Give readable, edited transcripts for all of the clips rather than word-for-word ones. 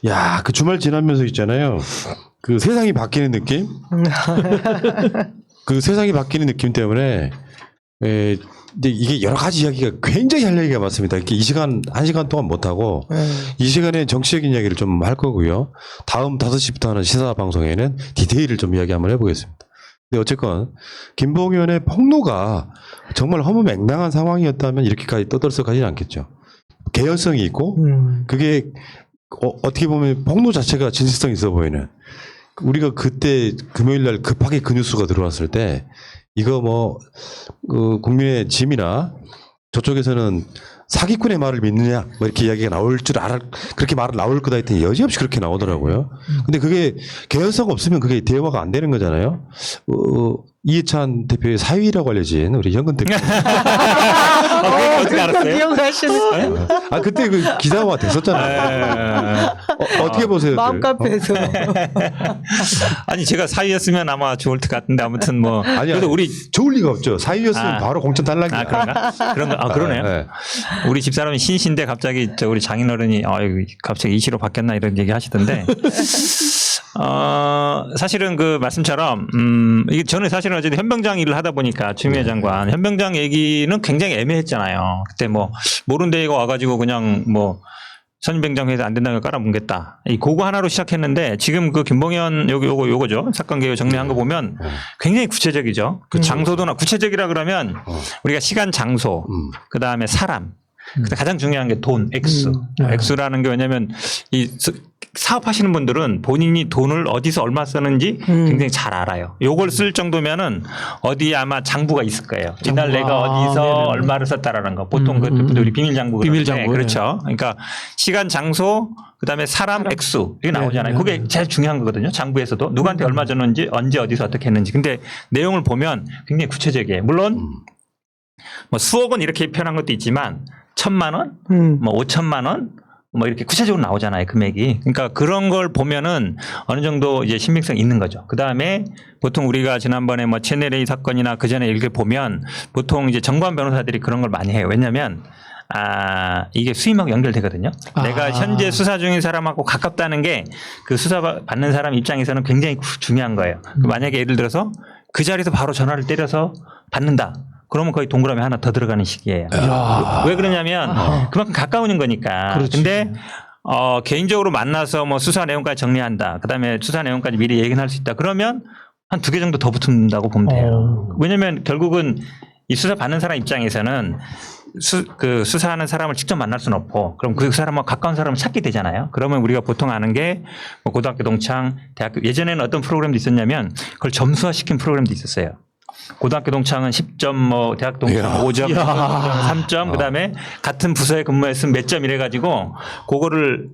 야, 그 주말 지나면서 있잖아요. 그 세상이 바뀌는 느낌? 그 세상이 바뀌는 느낌 때문에 이제 이게 여러 가지 이야기가 굉장히 할 얘기가 많습니다. 이렇게 이 시간, 1시간 동안 못하고 이 시간에 정치적인 이야기를 좀 할 거고요. 다음 5시부터 하는 시사 방송에는 디테일을 좀 이야기 한번 해보겠습니다. 근데 어쨌건 김봉현의 폭로가 정말 허무맹랑한 상황이었다면 이렇게까지 떠들썩하지는 않겠죠. 개연성이 있고 그게 어떻게 보면 폭로 자체가 진실성이 있어 보이는. 우리가 그때 금요일 날 급하게 그 뉴스가 들어왔을 때 이거 뭐 국민의 짐이나 저쪽에서는 사기꾼의 말을 믿느냐 뭐 이렇게 이야기가 나올 줄 알아 그렇게 말을 나올 거다 했더니 여지없이 그렇게 나오더라고요. 근데 그게 개연성 없으면 그게 대화가 안 되는 거잖아요. 이해찬 대표의 사위라고 알려진 우리 현근 대표. 어떻게 알았어요? 기억하시는 아 그때 그 기사화 됐었잖아요. 어떻게 보세요? 마음카페에서 아니 제가 사위였으면 아마 좋을 것 같은데 아무튼 뭐 아니 그래도 우리 좋을 리가 없죠. 사위였으면 바로 공천 탈락이야. 그런가? 그러네요. 네. 우리 집사람이 신신데 갑자기 우리 장인어른이 갑자기 이시로 바뀌었나 이런 얘기 하시던데 사실은 그 말씀처럼 이게 저는 사실은 어쨌든 현병장 일을 하다 보니까 추미애 장관 현병장 얘기는 굉장히 애매했잖아요. 그때 뭐 모르는 데가 와가지고 그냥 뭐 선임병장 회사 안 된다는 걸 깔아뭉갰다. 그거 하나로 시작했는데 지금 그 김봉현 요거죠. 사건 개요 정리한 거 보면 굉장히 구체적이죠. 그 장소도나 구체적이라 그러면 우리가 시간, 장소, 그 다음에 사람. 근데 가장 중요한 게 돈, 액수. 액수라는 게 왜냐면 이 사업하시는 분들은 본인이 돈을 어디서 얼마 쓰는지 굉장히 잘 알아요. 요걸 쓸 정도면은 어디에 아마 장부가 있을 거예요. 이날 내가 어디서 얼마를 썼다라는 거. 보통 우리 비밀장부. 비밀장부. 그렇죠. 그러니까 시간, 장소, 그다음에 사람, 액수 이게 나오잖아요. 그게 제일 중요한 거거든요. 장부에서도 누구한테 얼마 줬는지 언제 어디서 어떻게 했는지. 근데 내용을 보면 굉장히 구체적이에요. 물론 뭐 수억 원 이렇게 표현한 것도 있지만 1,000만 원, 뭐 5천만 원, 뭐 이렇게 구체적으로 나오잖아요, 금액이. 그러니까 그런 걸 보면은 어느 정도 이제 신빙성이 있는 거죠. 그 다음에 보통 우리가 지난번에 뭐 채널 A 사건이나 그 전에 이렇게 보면 보통 이제 정관 변호사들이 그런 걸 많이 해요. 왜냐면 이게 수임하고 연결되거든요. 내가 현재 수사 중인 사람하고 가깝다는 게 그 수사 받는 사람 입장에서는 굉장히 중요한 거예요. 만약에 예를 들어서 그 자리에서 바로 전화를 때려서 받는다. 그러면 거의 동그라미 하나 더 들어가는 시기예요. 왜 그러냐면 그만큼 가까운 거니까. 근데 개인적으로 만나서 뭐 수사 내용까지 정리한다. 그다음에 수사 내용까지 미리 얘기는 할 수 있다. 그러면 한 2개 정도 더 붙는다고 보면 돼요. 왜냐면 결국은 이 수사 받는 사람 입장에서는 그 수사하는 사람을 직접 만날 수는 없고 그럼 그 사람하고 가까운 사람을 찾게 되잖아요. 그러면 우리가 보통 아는 게 뭐 고등학교 동창, 대학교 예전에는 어떤 프로그램도 있었냐면 그걸 점수화시킨 프로그램도 있었어요. 고등학교 동창은 10점, 뭐 대학 동창은 5점, 3점, 그다음에 같은 부서에 근무했으면 몇 점 이래가지고 그거를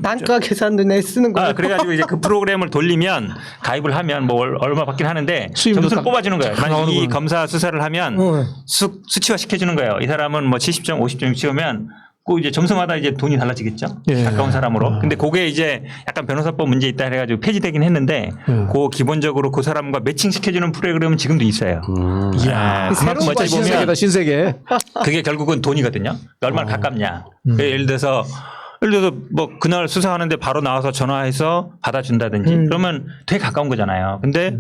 단가 계산도 내 쓰는 거. 그래가지고 이제 그 프로그램을 돌리면 가입을 하면 뭐 얼마 받긴 하는데 점수를 뽑아주는 거예요. 만약 이 검사 수사를 하면 수치화 시켜주는 거예요. 이 사람은 뭐 70점, 50점 치우면 그 이제 점수마다 이제 돈이 달라지겠죠. 가까운 사람으로. 근데 그게 이제 약간 변호사법 문제 있다 해가지고 폐지되긴 했는데 그 기본적으로 그 사람과 매칭 시켜주는 프로그램은 지금도 있어요. 이야, 그만큼 어찌 신세계다, 보면 신세계. 그게 결국은 돈이거든요. 얼마나 가깝냐. 예를 들어서 뭐 그날 수사하는데 바로 나와서 전화해서 받아준다든지 그러면 되게 가까운 거잖아요. 근데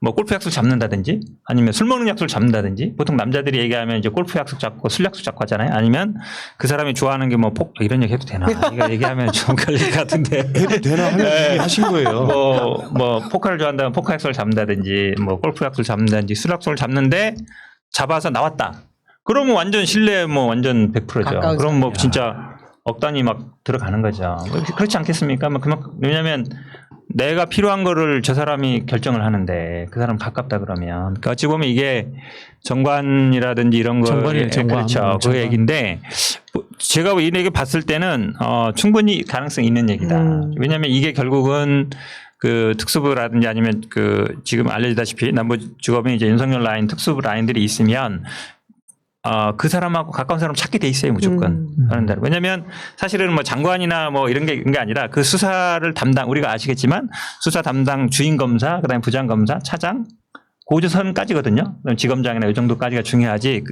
뭐 골프 약속 잡는다든지 아니면 술 먹는 약속을 잡는다든지 보통 남자들이 얘기하면 이제 골프 약속 잡고 술 약속 잡고 하잖아요. 아니면 그 사람이 좋아하는 게 뭐 이런 얘기 해도 되나? 이거 얘기하면 좀 걸릴 것 같은데. 해도 되나 하면 하신 거예요. 뭐 포카를 좋아한다면 포카 약속을 잡는다든지 뭐 골프 약속을 잡는다든지 술 약속을 잡는데 잡아서 나왔다. 그러면 완전 신뢰 뭐 완전 100%죠. 그럼 뭐 진짜 억 단위 막 들어가는 거죠. 그렇지 않겠습니까? 그만큼 왜냐하면 내가 필요한 거를 저 사람이 결정을 하는데 그 사람 가깝다 그러면 그러니까 어찌 보면 이게 정관이라든지 이런 거 그렇죠. 그 얘기인데 제가 이 얘기 봤을 때는 충분히 가능성이 있는 얘기다. 왜냐하면 이게 결국은 그 특수부라든지 아니면 그 지금 알려지다시피 남부지검에 이제 윤석열 라인 특수부 라인들이 있으면 그 사람하고 가까운 사람 찾게 돼 있어요, 무조건. 하는 대로. 왜냐면 사실은 뭐 장관이나 뭐 이런 게 아니라 그 수사를 우리가 아시겠지만 수사 담당 주인 검사, 그 다음에 부장 검사, 차장, 고조선까지거든요. 지검장이나 이 정도까지가 중요하지.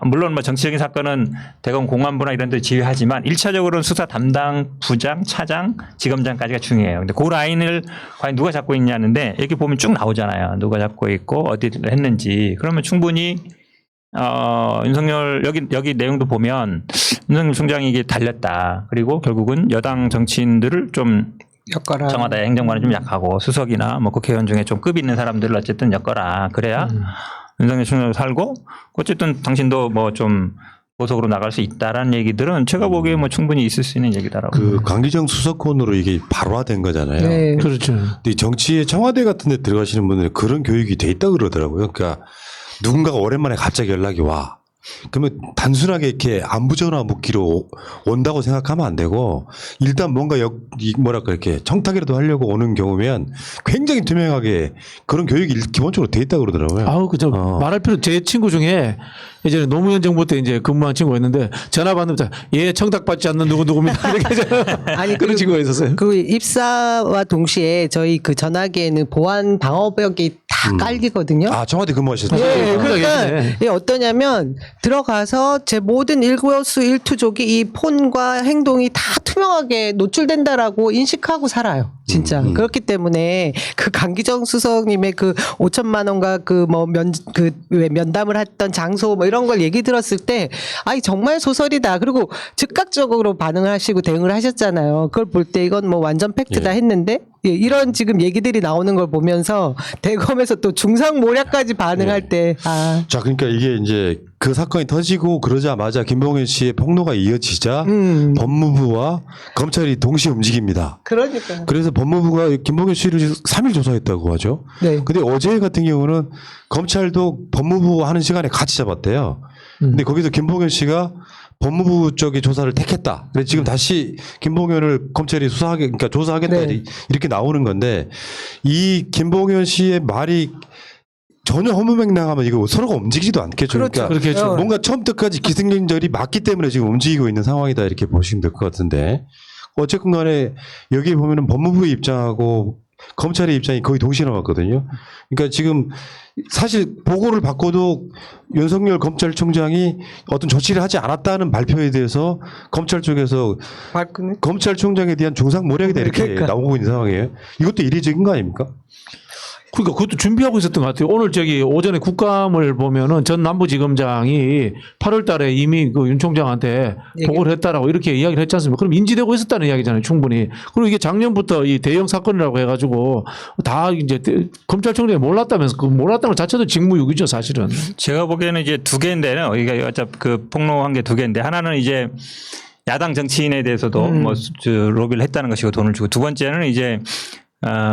물론 뭐 정치적인 사건은 대검 공안부나 이런 데 지휘하지만 1차적으로는 수사 담당 부장, 차장, 지검장까지가 중요해요. 근데 그 라인을 과연 누가 잡고 있냐는데 여기 보면 쭉 나오잖아요. 누가 잡고 있고 어디를 했는지. 그러면 충분히 윤석열 여기 내용도 보면 윤석열 총장이 이게 달렸다. 그리고 결국은 여당 정치인들을 좀 엮어라. 청와대 행정관은 좀 약하고 수석이나 뭐 국회의원 중에 좀 급 있는 사람들을 어쨌든 엮어라. 그래야 윤석열 총장을 살고 어쨌든 당신도 뭐 좀 보석으로 나갈 수 있다라는 얘기들은 제가 보기에 뭐 충분히 있을 수 있는 얘기다라고. 그 강기정 수석권으로 이게 발화된 거잖아요. 네. 그렇죠. 근데 정치에 청와대 같은 데 들어가시는 분들은 그런 교육이 돼 있다 그러더라고요. 그러니까 누군가가 오랜만에 갑자기 연락이 와. 그러면 단순하게 이렇게 안부 전화 묻기로 온다고 생각하면 안 되고 일단 뭔가 뭐랄까 이렇게 청탁이라도 하려고 오는 경우면 굉장히 투명하게 그런 교육이 기본적으로 돼 있다 그러더라고요. 아우 그저 말할 필요. 제 친구 중에 예전에 노무현 정부 때 이제 근무한 친구가 있는데 전화 받는다. 예, 청탁받지 않는 누구입니다. 이렇게 아니, 그런 친구가 있었어요. 그 입사와 동시에 저희 그 전화기에는 보안 방어벽이 다 깔리거든요. 아 청와대 근무하셨어요? 예, 그러니까 그러니까 계시네. 예, 어떠냐면 들어가서 제 모든 일거수 일투족이 이 폰과 행동이 다 투명하게 노출된다라고 인식하고 살아요. 진짜. 그렇기 때문에 그 강기정 수석님의 그 5천만 원과 그 뭐 면담을 했던 장소 뭐 이런 걸 얘기 들었을 때 아이 정말 소설이다. 그리고 즉각적으로 반응을 하시고 대응을 하셨잖아요. 그걸 볼 때 이건 뭐 완전 팩트다 했는데 예, 이런 지금 얘기들이 나오는 걸 보면서 대검에서 또 중상모략까지 반응할 때 아. 자, 그러니까 이게 이제 그 사건이 터지고 그러자마자 김봉현 씨의 폭로가 이어지자 법무부와 검찰이 동시에 움직입니다. 그러니까. 그래서 법무부가 김봉현 씨를 3일 조사했다고 하죠. 네. 근데 어제 같은 경우는 검찰도 법무부 하는 시간에 같이 잡았대요. 근데 거기서 김봉현 씨가 법무부 쪽의 조사를 택했다. 그래서 지금 다시 김봉현을 검찰이 그러니까 조사하겠다 네. 이렇게 나오는 건데 이 김봉현 씨의 말이 전혀 허무맹랑하면 이거 서로가 움직이지도 않겠죠. 그렇죠. 그러니까 그렇겠죠. 뭔가 처음부터까지 기승전결이 맞기 때문에 지금 움직이고 있는 상황이다 이렇게 보시면 될 것 같은데 어쨌든 간에 여기 보면은 법무부의 입장하고 검찰의 입장이 거의 동시에 나왔거든요. 그러니까 지금 사실 보고를 받고도 윤석열 검찰총장이 어떤 조치를 하지 않았다는 발표에 대해서 검찰 쪽에서 발끈해. 검찰총장에 대한 중상모략이다 이렇게 그러니까. 나오고 있는 상황이에요. 이것도 이례적인 거 아닙니까? 그러니까 그것도 준비하고 있었던 것 같아요. 오늘 저기 오전에 국감을 보면은 전 남부지검장이 8월 달에 이미 그 윤 총장한테 보고를 했다라고 이렇게 이야기를 했지 않습니까? 그럼 인지되고 있었다는 이야기잖아요, 충분히. 그리고 이게 작년부터 이 대형 사건이라고 해가지고 다 이제 검찰총장이 몰랐다면서 그 몰랐다는 것 자체도 직무유기죠, 사실은. 제가 보기에는 이제 두 개인데요. 이게 어차피 그 폭로한 게 두 개인데 하나는 이제 야당 정치인에 대해서도 뭐 로비를 했다는 것이고 돈을 주고 두 번째는 이제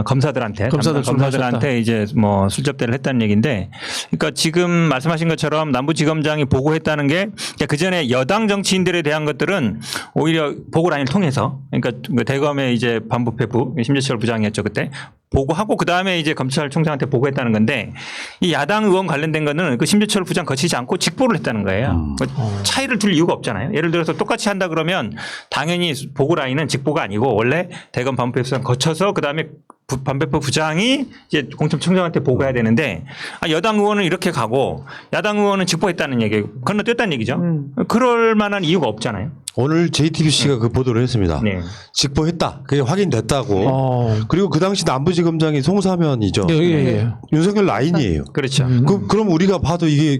검사들한테 검사들한테 이제 뭐 술접대를 했다는 얘기인데, 그러니까 지금 말씀하신 것처럼 남부지검장이 보고했다는 게 그 전에 여당 정치인들에 대한 것들은 오히려 보고 라인을 통해서, 그러니까 대검의 이제 반부패부 심재철 부장이었죠 그때. 보고하고 그 다음에 이제 검찰총장한테 보고했다는 건데 이 야당 의원 관련된 거는 그 심재철 부장 거치지 않고 직보를 했다는 거예요. 차이를 둘 이유가 없잖아요. 예를 들어서 똑같이 한다 그러면 당연히 보고 라인은 직보가 아니고 원래 대검 반부패부장 거쳐서 그 다음에 반부패부 부장이 이제 공청총장한테 보고해야 되는데 여당 의원은 이렇게 가고 야당 의원은 직보했다는 얘기, 건너뛰었다는 얘기죠. 그럴 만한 이유가 없잖아요. 오늘 JTBC가 그 보도를 했습니다. 네. 직보했다. 그게 확인됐다고. 그리고 그 당시 남부지검장이 송사면이죠. 예, 예. 윤석열 라인이에요. 그렇죠. 그럼 우리가 봐도 이게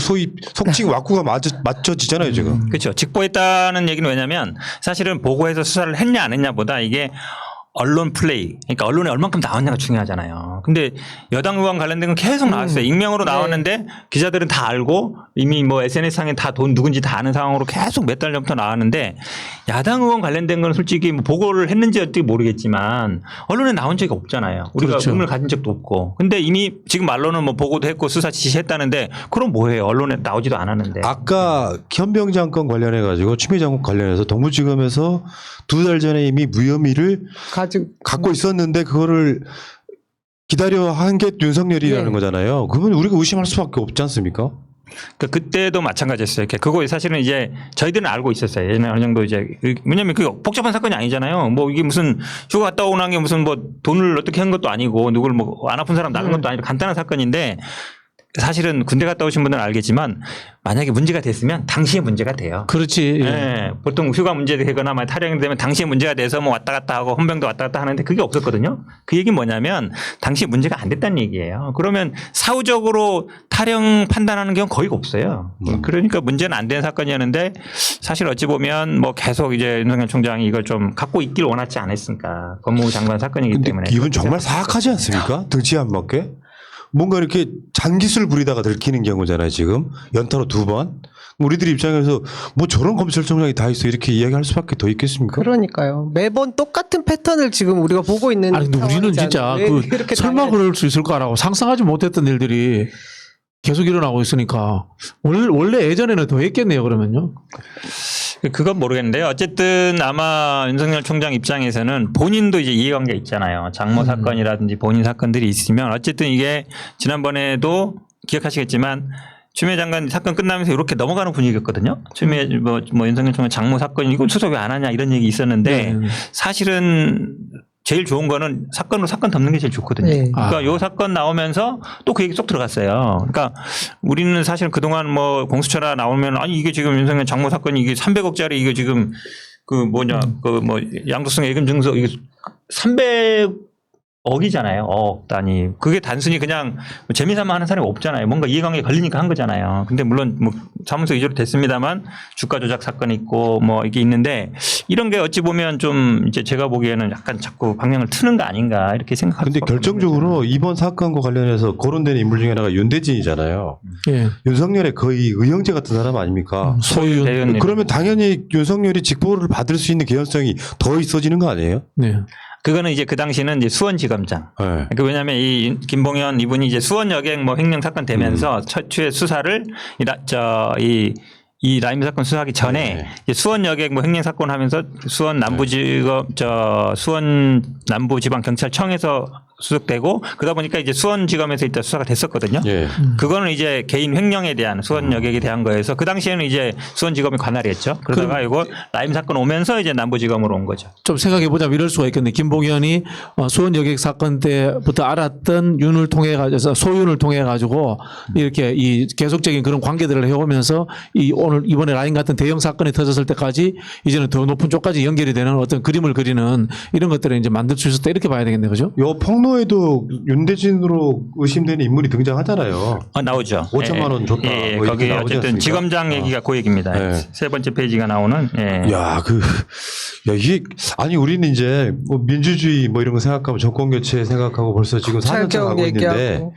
소위 속칭 왁구가 맞춰지잖아요, 지금. 그렇죠. 직보했다는 얘기는 왜냐면 사실은 보고해서 수사를 했냐 안 했냐보다 이게 언론 플레이, 그러니까 언론에 얼만큼 나왔냐가 중요하잖아요. 근데 여당 의원 관련된 건 계속 나왔어요. 익명으로 나왔는데 기자들은 다 알고 이미 뭐 SNS상에 다 돈 누군지 다 아는 상황으로 계속 몇 달 전부터 나왔는데 야당 의원 관련된 건 솔직히 뭐 보고를 했는지 어떻게 모르겠지만 언론에 나온 적이 없잖아요. 우리가 그렇죠. 의문을 가진 적도 없고. 근데 이미 지금 말로는 뭐 보고도 했고 수사 지시했다는데 그럼 뭐해요? 언론에 나오지도 않았는데. 아까 현병 장건 관련해 가지고 추미애 장관 관련해서 동부지검에서 2달 전에 이미 무혐의를 갖고 있었는데 그거를 기다려 한 게 윤석열이라는 네. 거잖아요. 그러면 우리가 의심할 수밖에 없지 않습니까? 그때도 마찬가지였어요. 그거 사실은 이제 저희들은 알고 있었어요. 예전에 어느 정도 이제 왜냐면 그게 복잡한 사건이 아니잖아요. 뭐 이게 무슨 휴가 갔다 오는 게 무슨 뭐 돈을 어떻게 한 것도 아니고 누굴 뭐 안 아픈 사람 나간 것도 아니고 간단한 사건인데 사실은 군대 갔다 오신 분들은 알겠지만 만약에 문제가 됐으면 당시에 문제가 돼요. 그렇지. 예. 예, 보통 휴가 문제 되거나 탈영이 되면 당시에 문제가 돼서 뭐 왔다 갔다 하고 헌병도 왔다 갔다 하는데 그게 없었거든요. 그 얘기는 뭐냐면 당시에 문제가 안 됐다는 얘기예요. 그러면 사후적으로 탈영 판단하는 경우는 거의 없어요. 그러니까 문제는 안 된 사건이었는데 사실 어찌 보면 뭐 계속 이제 윤석열 총장이 이걸 좀 갖고 있길 원하지 않았습니까? 법무부 장관 사건이기 근데 때문에. 이건 정말 사악하지 않습니까? 등치 안 맞게 뭔가 이렇게 잔기술 부리다가 들키는 경우잖아요. 지금 연타로 2번. 우리들 입장에서 뭐 저런 검찰총장이 다 있어 이렇게 이야기할 수밖에 더 있겠습니까? 그러니까요. 매번 똑같은 패턴을 지금 우리가 보고 있는. 아니 근데 우리는 진짜 상황이잖아요. 왜 그 이렇게 설마 당해- 그럴 수 있을까라고 상상하지 못했던 일들이 계속 일어나고 있으니까 원래 예전에는 더 했겠네요. 그러면요. 그건 모르겠는데요. 어쨌든 아마 윤석열 총장 입장에서는 본인도 이제 이해관계 있잖아요. 장모 사건이라든지 본인 사건들이 있으면 어쨌든 이게 지난번에도 기억하시겠지만 추미애 장관 사건 끝나면서 이렇게 넘어가는 분위기였거든요. 추미애 뭐 윤석열 총장 장모 사건 이거 수사 왜 안 하냐 이런 얘기 있었는데 네. 사실은 제일 좋은 거는 사건으로 사건 덮는 게 제일 좋거든요. 네. 그러니까 요 사건 나오면서 또 그 얘기 쏙 들어갔어요. 그러니까 우리는 사실 그동안 뭐 공수처라 나오면 아니 이게 지금 윤석열 장모 사건이 이게 300억짜리 이거 지금 그 뭐냐 그 뭐 양도성 예금 증서 이게 300억이잖아요. 억 단위. 그게 단순히 그냥 재미삼아 하는 사람이 없잖아요. 뭔가 이해관계 걸리니까 한 거잖아요. 근데 물론 뭐 사무소 위조로 됐습니다만 주가 조작 사건이 있고 뭐 이게 있는데 이런 게 어찌 보면 좀 이제 제가 보기에는 약간 자꾸 방향을 트는 거 아닌가 이렇게 생각합니다. 근데 결정적으로 이번 사건과 관련해서 거론되는 인물 중에 하나가 윤대진이잖아요. 예. 윤석열의 거의 의형제 같은 사람 아닙니까? 소윤. 대의원님. 그러면 당연히 윤석열이 직보를 받을 수 있는 개연성이 더 있어지는 거 아니에요? 네. 그거는 이제 그 당시는 이제 수원지검장. 네. 그 왜냐하면 이 김봉현 이분이 이제 수원 여객 뭐 횡령 사건 되면서 최초의 수사를 이 라임 사건 수사하기 전에 네. 이제 수원 여객 뭐 횡령 사건 하면서 수원 남부지검 수원 남부지방경찰청에서 수석되고 그러다 보니까 이제 수원지검에서 일단 수사가 됐었거든요. 예. 그거는 이제 개인 횡령에 대한 수원 여객에 대한 거여서 그 당시에는 이제 수원지검이 관할이 했죠. 그러다가 이거 라임 사건 오면서 이제 남부지검으로 온 거죠. 좀 생각해 보자면 이럴 수가 있겠네. 김봉현이 수원 여객 사건 때부터 알았던 윤을 통해 가지고 소윤을 통해 가지고 이렇게 이 계속적인 그런 관계들을 해오면서 오늘 이번에 라인 같은 대형 사건이 터졌을 때까지 이제는 더 높은 쪽까지 연결이 되는 어떤 그림을 그리는 이런 것들을 이제 만들 수 있었다 이렇게 봐야 되겠네, 그죠? 요 폭로에도 윤대진으로 의심되는 인물이 등장하잖아요. 나오죠. 5천만 원 줬다. 예, 뭐 이렇게 거기 나오지 어쨌든 않습니까? 지검장 얘기가 그 얘기입니다. 네. 세 번째 페이지가 나오는. 예. 이게 아니 우리는 이제 뭐 민주주의 뭐 이런 거 생각하고 정권 교체 생각하고 벌써 지금 4년째 찰경 가고 있는데 얘기하고.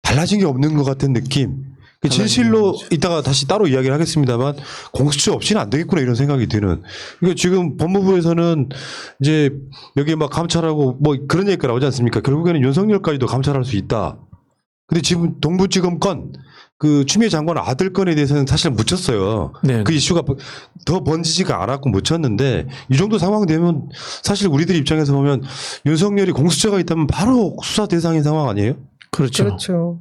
달라진 게 없는 것 같은 느낌. 그 진실로 이따가 다시 따로 이야기를 하겠습니다만 공수처 없이는 안 되겠구나 이런 생각이 드는. 그러니까 지금 법무부에서는 이제 여기 막 감찰하고 뭐 그런 얘기가 나오지 않습니까? 결국에는 윤석열까지도 감찰할 수 있다. 근데 지금 동부지검 건 그 추미애 장관 아들 건에 대해서는 사실 묻혔어요. 네. 그 이슈가 더 번지지가 않았고 묻혔는데 이 정도 상황 되면 사실 우리들 입장에서 보면 윤석열이 공수처가 있다면 바로 수사 대상인 상황 아니에요? 그렇죠. 그렇죠.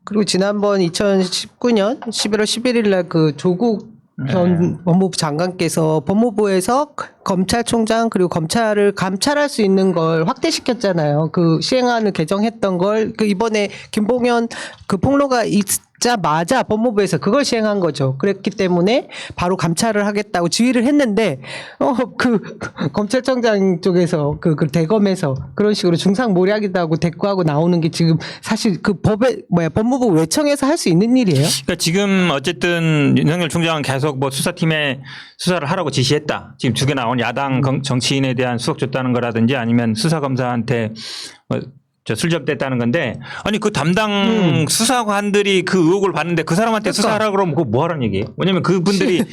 그리고 지난번 2019년 11월 11일 날 그 조국 전 법무부 장관께서 법무부에서 검찰총장 그리고 검찰을 감찰할 수 있는 걸 확대시켰잖아요. 그 시행안을 개정했던 걸 그 이번에 김봉현 그 폭로가 있자마자 법무부에서 그걸 시행한 거죠. 그랬기 때문에 바로 감찰을 하겠다고 지휘를 했는데 그 검찰청장 쪽에서 그 대검에서 그런 식으로 중상모략이다 하고 대꾸하고 나오는 게 지금 사실 그 법무부 외청에서 할 수 있는 일이에요. 그러니까 지금 어쨌든 윤석열 총장은 계속 뭐 수사팀에 수사를 하라고 지시했다. 지금 두 개 나온 야당 정치인에 대한 수석 줬다는 거라든지 아니면 수사검사한테 저 술접됐다는 건데 아니 그 담당 수사관들이 그 의혹을 받는데 그 사람한테 수사하라 그러면 그거 뭐 하라는 얘기예요? 왜냐면 그분들이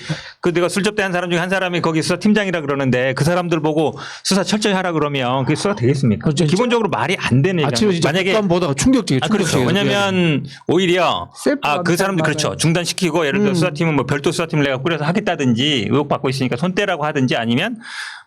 그 내가 술접대한 사람 중에 한 사람이 거기 수사팀장이라 그러는데 그 사람들 보고 수사 철저히 하라 그러면 그게 수사가 되겠습니까? 기본적으로 말이 안 되는 얘기예요. 아침에 진짜 만약에 보다가 충격적이에요. 그렇죠. 왜냐면 오히려 셀프 그 사람들 감찰 그렇죠. 맞아요. 중단시키고 예를 들어 수사팀은 뭐 별도 수사팀을 내가 꾸려서 하겠다든지 의혹받고 있으니까 손 떼라고 하든지 아니면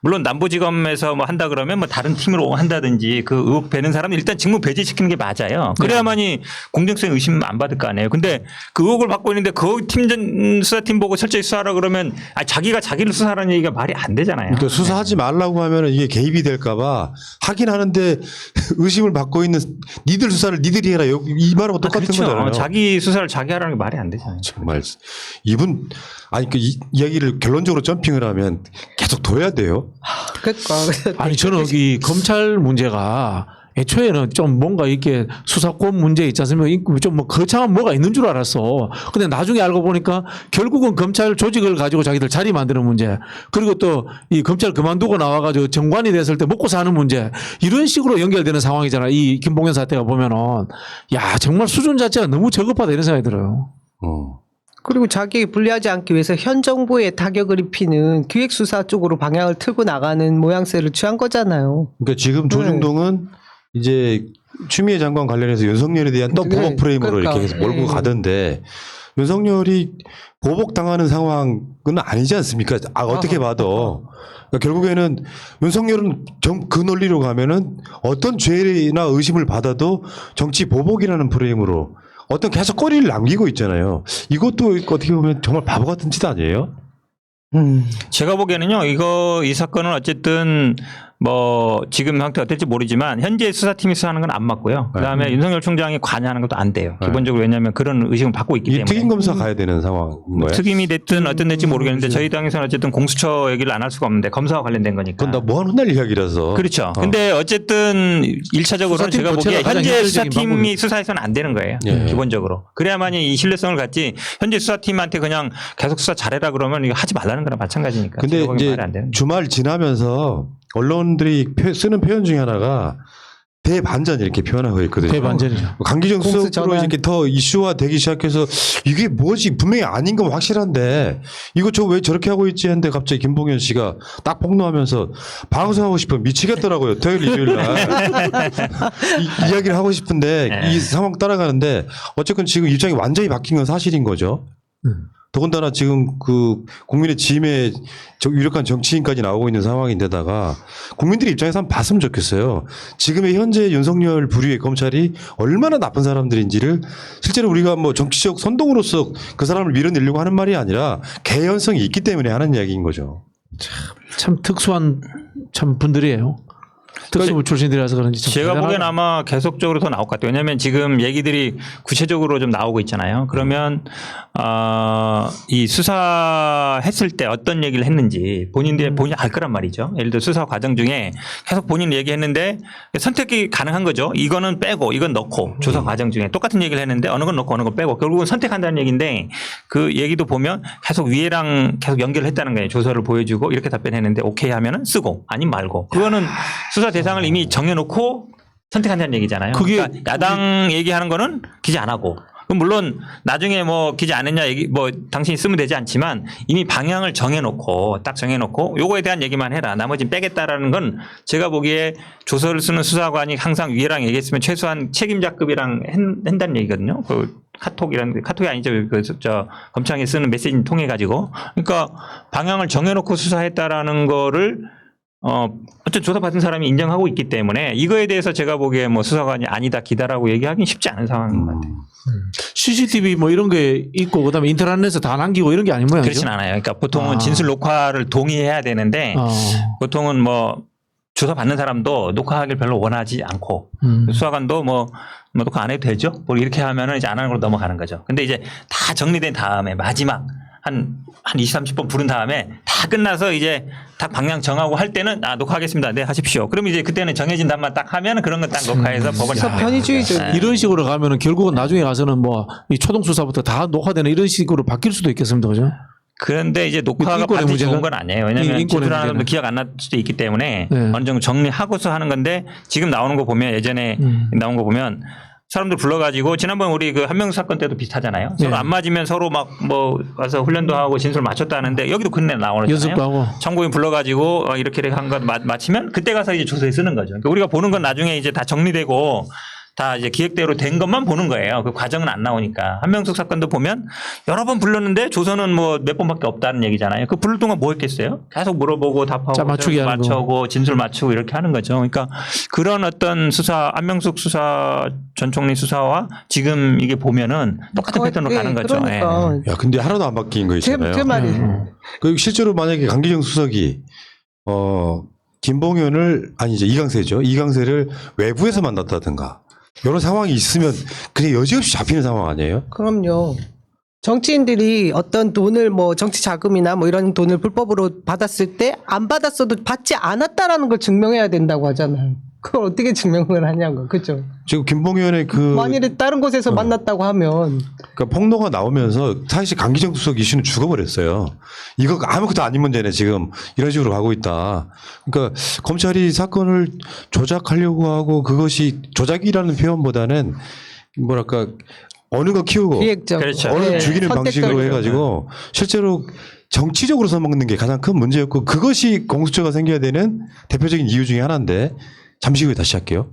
물론 남부지검에서 뭐 한다 그러면 뭐 다른 팀으로 한다든지 그 의혹 배는 사람은 일단 직무 배제시키는 게 맞아요. 그래야만이 공정성 의심 안 받을 거 아니에요. 근데 그 의혹을 받고 있는데 그 팀 수사팀 보고 철저히 수사하라 그러면 자기가 자기를 수사하라는 얘기가 말이 안 되잖아요. 그러니까 수사하지 말라고 하면 이게 개입이 될까봐 하긴 하는데 의심을 받고 있는 니들 수사를 니들이 해라 이 말하고 똑같은 그렇죠. 거잖아요. 자기 수사를 자기 하라는 게 말이 안 되잖아요. 정말 이분 아니 그 이야기를 결론적으로 점핑을 하면 계속 둬야 돼요. 그러니까 아니 저는 이 검찰 문제가 애초에는 좀 뭔가 이렇게 수사권 문제 있지 않습니까? 좀 뭐 거창한 뭐가 있는 줄 알았어. 근데 나중에 알고 보니까 결국은 검찰 조직을 가지고 자기들 자리 만드는 문제. 그리고 또 이 검찰 그만두고 나와가지고 정관이 됐을 때 먹고 사는 문제. 이런 식으로 연결되는 상황이잖아. 이 김봉현 사태가 보면은. 야, 정말 수준 자체가 너무 저급하다 이런 생각이 들어요. 그리고 자기에게 불리하지 않기 위해서 현 정부에 타격을 입히는 기획수사 쪽으로 방향을 틀고 나가는 모양새를 취한 거잖아요. 그러니까 지금 조중동은 이제 추미애 장관 관련해서 윤석열에 대한 또 보복 프레임으로 그러니까. 이렇게 해서 몰고 가던데 윤석열이 보복당하는 상황은 아니지 않습니까? 어떻게 봐도. 그러니까 결국에는 윤석열은 그 논리로 가면은 어떤 죄나 의심을 받아도 정치 보복이라는 프레임으로 어떤 계속 꼬리를 남기고 있잖아요. 이것도 어떻게 보면 정말 바보 같은 짓 아니에요? 제가 보기에는요, 이 사건은 어쨌든 뭐 지금 형태 어떨지 모르지만 현재 수사팀이 수사하는 건 안 맞고요. 그다음에 윤석열 총장이 관여하는 것도 안 돼요. 기본적으로 왜냐하면 그런 의심을 받고 있기 이 때문에. 특임 검사 가야 되는 상황인 거예요? 특임이 됐든 어떤 됐지 모르겠는데 저희 당에서는 어쨌든 공수처 얘기를 안 할 수가 없는데 검사와 관련된 거니까. 그건 다 뭐한 훗날 이야기라서. 그렇죠. 근데 어쨌든 1차적으로는 수사팀 제가 보기에 교체가 가장 현재 현실적인 수사팀이 방법이에요. 수사해서는 안 되는 거예요. 예. 기본적으로. 그래야만이 이 신뢰성을 갖지 현재 수사팀한테 그냥 계속 수사 잘해라 그러면 이거 하지 말라는 거랑 마찬가지니까. 근데 제가 보기엔 이제 말이 안 되는 주말 지나면서 언론들이 쓰는 표현 중에 하나가 대반전 이렇게 표현하고 있거든요. 대반전이죠. 강기정 공수 수석으로 전환. 이렇게 더 이슈화 되기 시작해서 이게 뭐지 분명히 아닌 건 확실한데 이거 저 왜 저렇게 하고 있지 했는데 갑자기 김봉현 씨가 딱 폭로하면서 방송하고 싶어 미치겠더라고요. 토요일 일요일 날 이야기를 하고 싶은데 이 상황 따라가는데 어쨌든 지금 입장이 완전히 바뀐 건 사실인 거죠. 더군다나 지금 그 국민의 짐에 유력한 정치인까지 나오고 있는 상황인데다가 국민들의 입장에서 한번 봤으면 좋겠어요. 지금의 현재 윤석열 부류의 검찰이 얼마나 나쁜 사람들인지를 실제로 우리가 뭐 정치적 선동으로서 그 사람을 밀어내려고 하는 말이 아니라 개연성이 있기 때문에 하는 이야기인 거죠. 참 특수한 참 분들이에요. 특수부 출신들이라서 그런지 참 제가 대단하다. 보기엔 아마 계속적으로 더 나올 것 같아요. 왜냐하면 지금 얘기들이 구체적으로 좀 나오고 있잖아요. 그러면 이 수사했을 때 어떤 얘기를 했는지 본인이 알 거란 말이죠. 예를 들어 수사 과정 중에 계속 본인 얘기했는데 선택이 가능한 거죠. 이거는 빼고 이건 넣고 조사 과정 중에 똑같은 얘기를 했는데 어느 건 넣고 어느 건 빼고 결국은 선택한다는 얘기인데 그 얘기도 보면 계속 위에랑 계속 연결을 했다는 거예요. 조서를 보여주고 이렇게 답변했는데 오케이 하면은 쓰고 아니면 말고 그거는 수사 대상을 이미 정해놓고 선택한다는 얘기잖아요. 그게 그러니까 야당 얘기하는 거는 기재 안 하고. 그럼 물론 나중에 뭐 기재 안 했냐 얘기 뭐 당신이 쓰면 되지 않지만 이미 방향을 정해놓고 딱 정해놓고 요거에 대한 얘기만 해라. 나머지는 빼겠다라는 건 제가 보기에 조서를 쓰는 수사관이 항상 위에랑 얘기했으면 최소한 책임자급이랑 한다는 얘기거든요. 그 카톡이 아니죠. 저 검찰이 쓰는 메시지 통해 가지고 그러니까 방향을 정해놓고 수사했다라는 거를 어쨌든 조사받은 사람이 인정하고 있기 때문에 이거에 대해서 제가 보기에 뭐 수사관이 아니다 기다라고 얘기하기는 쉽지 않은 상황인 것 같아요. CCTV 뭐 이런 게 있고 그다음에 인터넷에서 다 남기고 이런 게 아닌 모양이죠. 그렇진 않아요. 그러니까 보통은 진술 녹화를 동의해야 되는데 보통은 뭐 조사받는 사람도 녹화하기를 별로 원하지 않고 수사관도 뭐 녹화 안 해도 되죠. 뭐 이렇게 하면은 이제 안 하는 걸로 넘어가는 거죠. 근데 이제 다 정리된 다음에 마지막 한 20, 30번 부른 다음에 다 끝나서 이제 다 방향 정하고 할 때는 녹화하겠습니다. 네, 하십시오. 그럼 이제 그때는 정해진 답만 딱 하면 그런 건 딱 녹화해서 법원이 편의주의죠. 이런 식으로 가면은 결국은 나중에 가서는 뭐 이 초동 수사부터 다 녹화되는 이런 식으로 바뀔 수도 있겠습니다, 그죠? 그런데 이제 녹화가 인권의 반드시 문제가? 좋은 건 아니에요. 왜냐하면 인권의 진술하는 사람도 문제는. 기억 안 날 수도 있기 때문에 네. 어느 정도 정리하고서 하는 건데 지금 나오는 거 보면 예전에 나온 거 보면 사람들 불러가지고 지난번 우리 그 한명수 사건 때도 비슷하잖아요. 서로 네. 안 맞으면 서로 막 뭐 와서 훈련도 하고 진술 맞췄다 하는데 여기도 그런 애 나오잖아요. 연습도 하고. 참고인 불러가지고 이렇게 한 거 맞히면 그때 가서 이제 조서에 쓰는 거죠. 그러니까 우리가 보는 건 나중에 이제 다 정리되고 다 이제 기획대로 된 것만 보는 거예요. 그 과정은 안 나오니까. 한명숙 사건도 보면 여러 번 불렀는데 조선은 뭐 몇 번밖에 없다는 얘기잖아요. 그 부를 동안 뭐 했겠어요? 계속 물어보고 답하고 자, 맞추기 하는 거. 맞추고 진술 맞추고 이렇게 하는 거죠. 그러니까 그런 어떤 수사, 한명숙 수사 전 총리 수사와 지금 이게 보면은 똑같은 패턴으로 가는 거죠. 그러니까. 예. 야, 근데 하나도 안 바뀐 거 있잖아요. 제 말이. 그 실제로 만약에 강기정 수석이 김봉현을 아니 이제 이강세죠. 이강세를 외부에서 만났다든가 이런 상황이 있으면 그냥 여지없이 잡히는 상황 아니에요? 그럼요. 정치인들이 어떤 돈을 뭐 정치 자금이나 뭐 이런 돈을 불법으로 받았을 때 안 받았어도 받지 않았다라는 걸 증명해야 된다고 하잖아요. 그걸 어떻게 증명을 하냐고. 그죠? 지금 김봉현의 그 만일에 다른 곳에서 만났다고 하면 그러니까 폭로가 나오면서 사실 강기정 수석 이슈는 죽어버렸어요. 이거 아무것도 아닌 문제네 지금 이런 식으로 가고 있다. 그러니까 검찰이 사건을 조작하려고 하고 그것이 조작이라는 표현보다는 뭐랄까 어느 거 키우고 기획적 그렇죠. 어느 네, 죽이는 방식으로 선택적으로. 해가지고 실제로 정치적으로 써먹는 게 가장 큰 문제였고 그것이 공수처가 생겨야 되는 대표적인 이유 중에 하나인데 잠시 후에 다시 할게요.